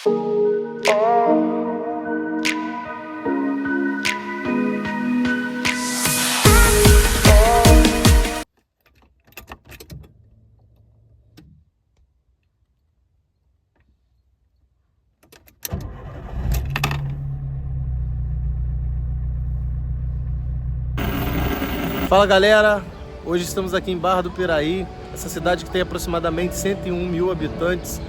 Fala galera, hoje estamos aqui em Barra do Piraí, essa cidade que tem aproximadamente 101 mil habitantes.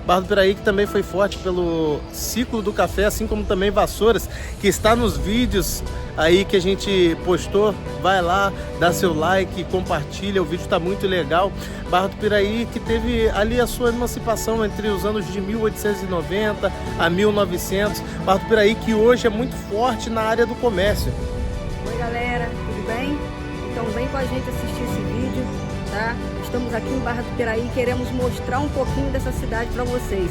Barra do Piraí que também foi forte pelo ciclo do café, assim como também Vassouras, que está nos vídeos aí que a gente postou. Vai lá, dá seu like, compartilha, o vídeo está muito legal. Barra do Piraí que teve ali a sua emancipação entre os anos de 1890 a 1900. Barra do Piraí que hoje é muito forte na área do comércio. Oi galera, tudo bem? Então vem com a gente assistir esse vídeo, tá? Estamos aqui em Barra do Piraí e queremos mostrar um pouquinho dessa cidade para vocês.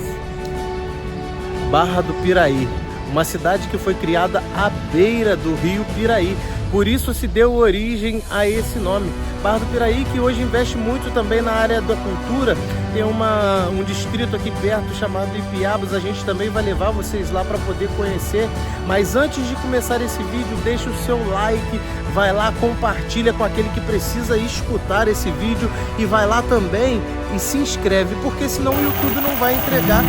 Barra do Piraí, uma cidade que foi criada à beira do rio Piraí, por isso se deu origem a esse nome. Barra do Piraí que hoje investe muito também na área da cultura, tem um distrito aqui perto chamado Ipiabas, a gente também vai levar vocês lá para poder conhecer. Mas antes de começar esse vídeo, deixa o seu like, vai lá, compartilha com aquele que precisa escutar esse vídeo e vai lá também e se inscreve, porque senão o YouTube não vai entregar.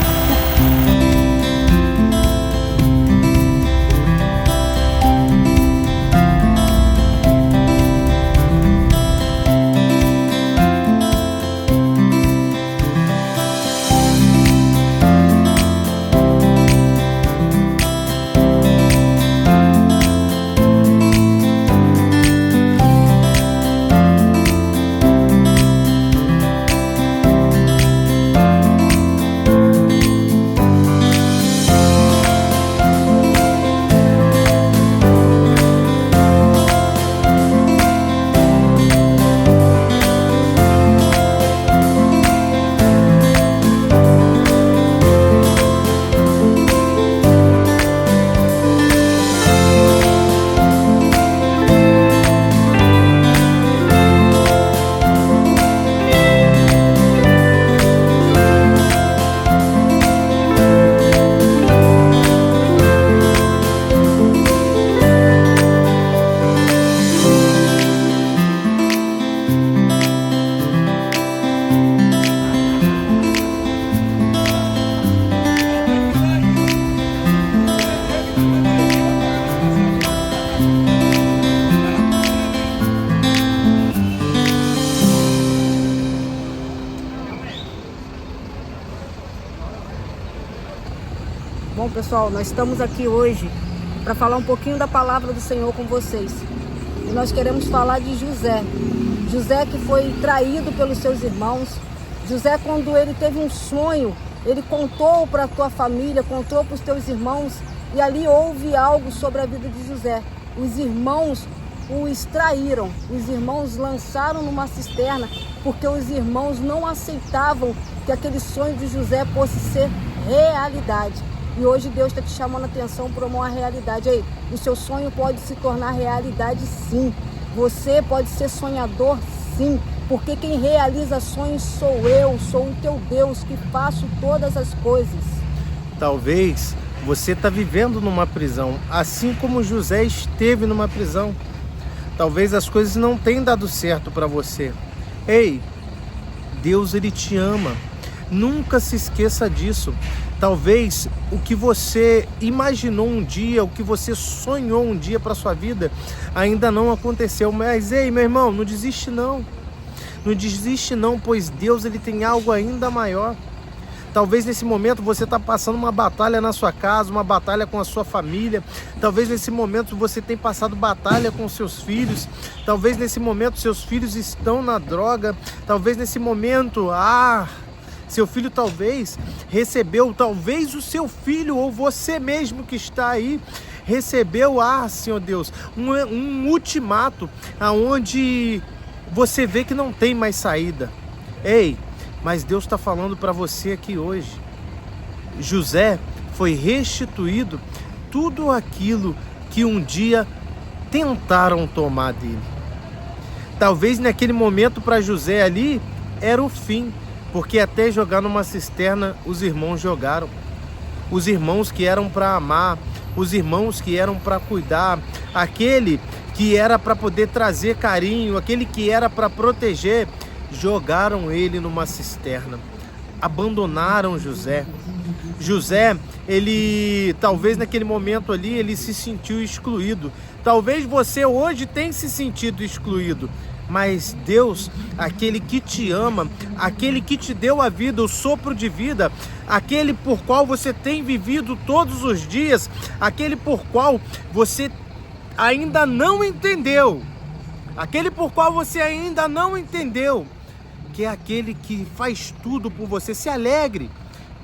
Bom pessoal, nós estamos aqui hoje para falar um pouquinho da palavra do Senhor com vocês. E nós queremos falar de José. José que foi traído pelos seus irmãos. José, quando ele teve um sonho, ele contou para a tua família, contou para os teus irmãos, e ali houve algo sobre a vida de José. Os irmãos o extraíram, os irmãos lançaram numa cisterna, porque os irmãos não aceitavam que aquele sonho de José fosse ser realidade. E hoje Deus está te chamando a atenção para uma realidade. Aí, o seu sonho pode se tornar realidade sim. Você pode ser sonhador sim. Porque quem realiza sonhos sou eu, sou o teu Deus que faço todas as coisas. Talvez você está vivendo numa prisão, assim como José esteve numa prisão. Talvez as coisas não tenham dado certo para você. Ei, Deus ele te ama. Nunca se esqueça disso. Talvez o que você imaginou um dia, o que você sonhou um dia para sua vida, ainda não aconteceu. Mas ei, meu irmão, não desiste não. Não desiste não, pois Deus ele tem algo ainda maior. Talvez nesse momento você está passando uma batalha na sua casa, uma batalha com a sua família. Talvez nesse momento você tenha passado batalha com seus filhos. Talvez nesse momento seus filhos estão na droga. Talvez nesse momento, seu filho talvez recebeu, talvez o seu filho ou você mesmo que está aí recebeu, Senhor Deus, um ultimato aonde você vê que não tem mais saída. Ei, mas Deus está falando para você aqui hoje. José foi restituído tudo aquilo que um dia tentaram tomar dele. Talvez naquele momento para José ali era o fim, porque até jogar numa cisterna os irmãos jogaram. os irmãos que eram para amar, os irmãos que eram para cuidar, aquele que era para poder trazer carinho, aquele que era para proteger, jogaram ele numa cisterna, abandonaram José. José, ele talvez naquele momento ali, ele se sentiu excluído. Talvez você hoje tenha se sentido excluído, mas Deus, aquele que te ama, aquele que te deu a vida, o sopro de vida, aquele por qual você tem vivido todos os dias, aquele por qual você ainda não entendeu, que é aquele que faz tudo por você. Se alegre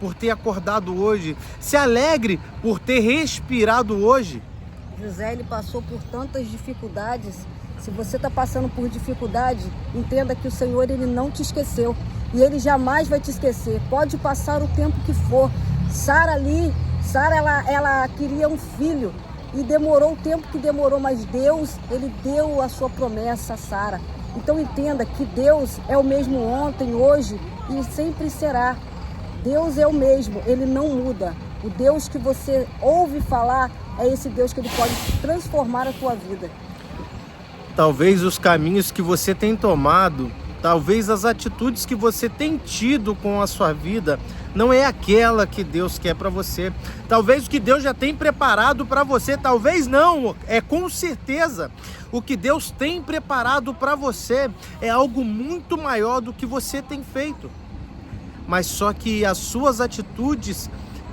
por ter acordado hoje, se alegre por ter respirado hoje. José, ele passou por tantas dificuldades. Se você está passando por dificuldade, entenda que o Senhor, ele não te esqueceu e ele jamais vai te esquecer. Pode passar o tempo que for. Sara, ela queria um filho e demorou o tempo que demorou, mas Deus, ele deu a sua promessa a Sara. Então entenda que Deus é o mesmo ontem, hoje e sempre será. Deus é o mesmo, ele não muda. O Deus que você ouve falar é esse Deus que ele pode transformar a tua vida. Talvez os caminhos que você tem tomado, talvez as atitudes que você tem tido com a sua vida, não é aquela que Deus quer para você. Talvez o que Deus já tem preparado para você, talvez não, é com certeza. O que Deus tem preparado para você é algo muito maior do que você tem feito. Mas só que as suas atitudes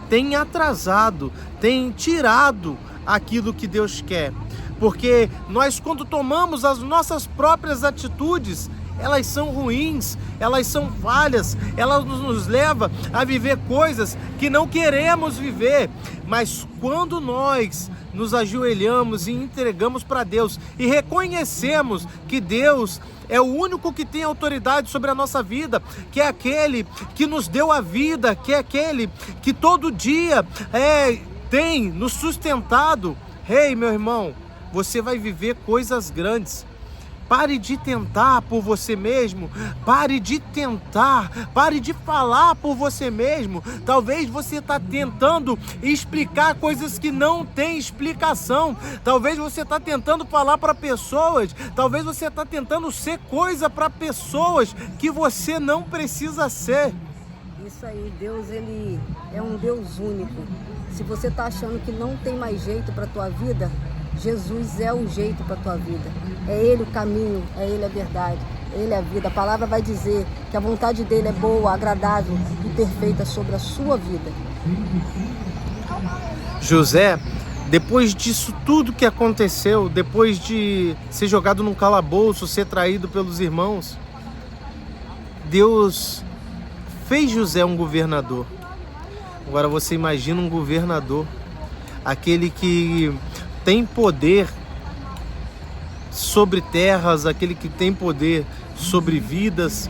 têm atrasado, têm tirado aquilo que Deus quer. Porque nós, quando tomamos as nossas próprias atitudes, elas são ruins, elas são falhas, elas nos levam a viver coisas que não queremos viver. Mas quando nós nos ajoelhamos e entregamos para Deus e reconhecemos que Deus é o único que tem autoridade sobre a nossa vida, que é aquele que nos deu a vida, que é aquele que todo dia tem nos sustentado. Ei, meu irmão, você vai viver coisas grandes. Pare de tentar por você mesmo, pare de falar por você mesmo. Talvez você está tentando explicar coisas que não têm explicação. Talvez você está tentando falar para pessoas, talvez você está tentando ser coisa para pessoas que você não precisa ser. Isso aí, Deus, ele é um Deus único. Se você está achando que não tem mais jeito para a tua vida, Jesus é o jeito para a tua vida. É Ele o caminho, é Ele a verdade, é Ele a vida. A palavra vai dizer que a vontade dEle é boa, agradável e perfeita sobre a sua vida. José, depois disso tudo que aconteceu, depois de ser jogado num calabouço, ser traído pelos irmãos, Deus fez José um governador. Agora você imagina um governador, aquele que tem poder sobre terras, aquele que tem poder sobre vidas,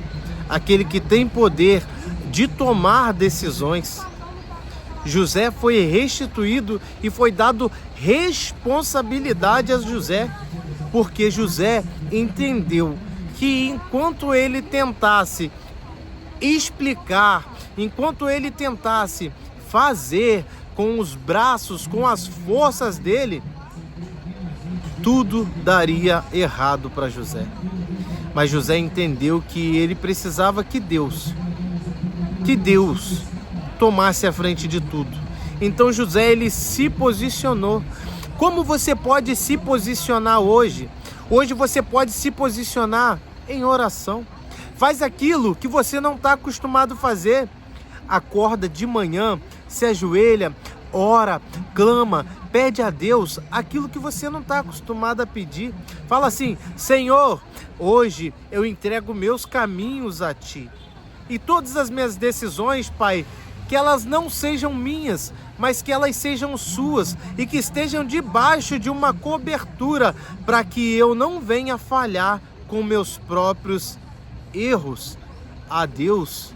aquele que tem poder de tomar decisões. José foi restituído e foi dado responsabilidade a José, porque José entendeu que enquanto ele tentasse explicar, enquanto ele tentasse fazer com os braços, com as forças dele, tudo daria errado para José. Mas José entendeu que ele precisava que Deus tomasse a frente de tudo. Então José, ele se posicionou. Como você pode se posicionar hoje? Hoje você pode se posicionar em oração. Faz aquilo que você não está acostumado a fazer. Acorda de manhã, se ajoelha, ora, clama, pede a Deus aquilo que você não está acostumado a pedir. Fala assim: Senhor, hoje eu entrego meus caminhos a Ti. E todas as minhas decisões, Pai, que elas não sejam minhas, mas que elas sejam Suas e que estejam debaixo de uma cobertura, para que eu não venha falhar com meus próprios erros. A Deus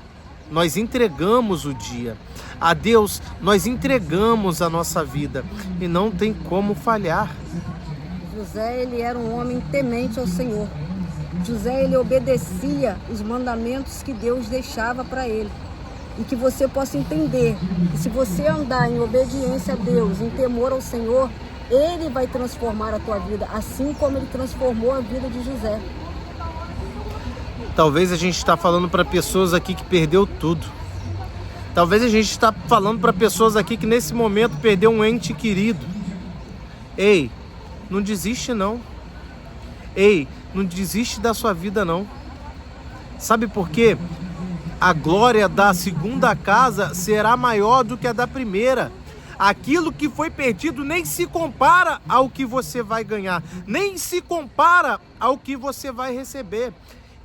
nós entregamos o dia. A Deus nós entregamos a nossa vida e não tem como falhar. José, ele era um homem temente ao Senhor. José, ele obedecia os mandamentos que Deus deixava para ele. e que você possa entender que se você andar em obediência a Deus, em temor ao Senhor, Ele vai transformar a tua vida, assim como Ele transformou a vida de José. Talvez a gente está falando para pessoas aqui que perdeu tudo. Talvez a gente está falando para pessoas aqui que nesse momento perdeu um ente querido. Ei, não desiste não. Ei, não desiste da sua vida não. Sabe por quê? A glória da segunda casa será maior do que a da primeira. Aquilo que foi perdido nem se compara ao que você vai ganhar, nem se compara ao que você vai receber.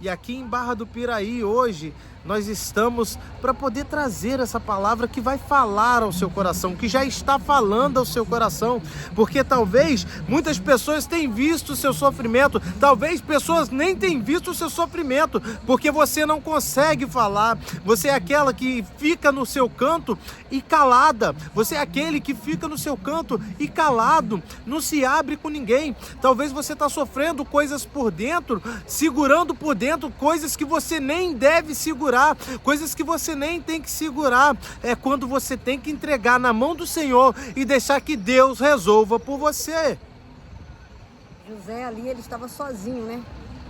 E aqui em Barra do Piraí hoje nós estamos para poder trazer essa palavra que vai falar ao seu coração, que já está falando ao seu coração, porque talvez muitas pessoas tenham visto o seu sofrimento, talvez pessoas nem tenham visto o seu sofrimento, porque você não consegue falar, você é aquela que fica no seu canto e calada, você é aquele que fica no seu canto e calado, não se abre com ninguém. Talvez você está sofrendo coisas por dentro, segurando por dentro coisas que você nem deve segurar, coisas que você nem tem que segurar. É quando você tem que entregar na mão do Senhor e deixar que Deus resolva por você. José ali, ele estava sozinho, né?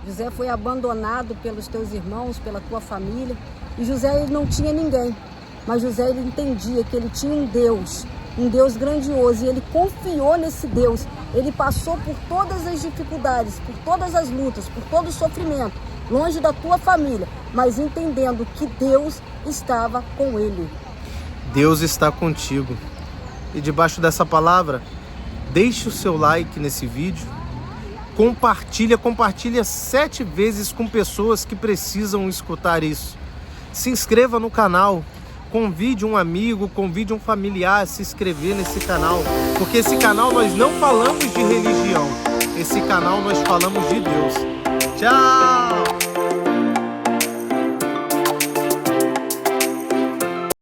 José foi abandonado pelos teus irmãos, pela tua família, e José ele não tinha ninguém, mas José ele entendia que ele tinha um Deus grandioso, e ele confiou nesse Deus. Ele passou por todas as dificuldades, por todas as lutas, por todo o sofrimento, longe da tua família, mas entendendo que Deus estava com ele. Deus está contigo. E debaixo dessa palavra, deixe o seu like nesse vídeo, compartilha 7 vezes com pessoas que precisam escutar isso. Se inscreva no canal, convide um amigo, convide um familiar a se inscrever nesse canal, porque esse canal nós não falamos de religião, esse canal nós falamos de Deus. Tchau!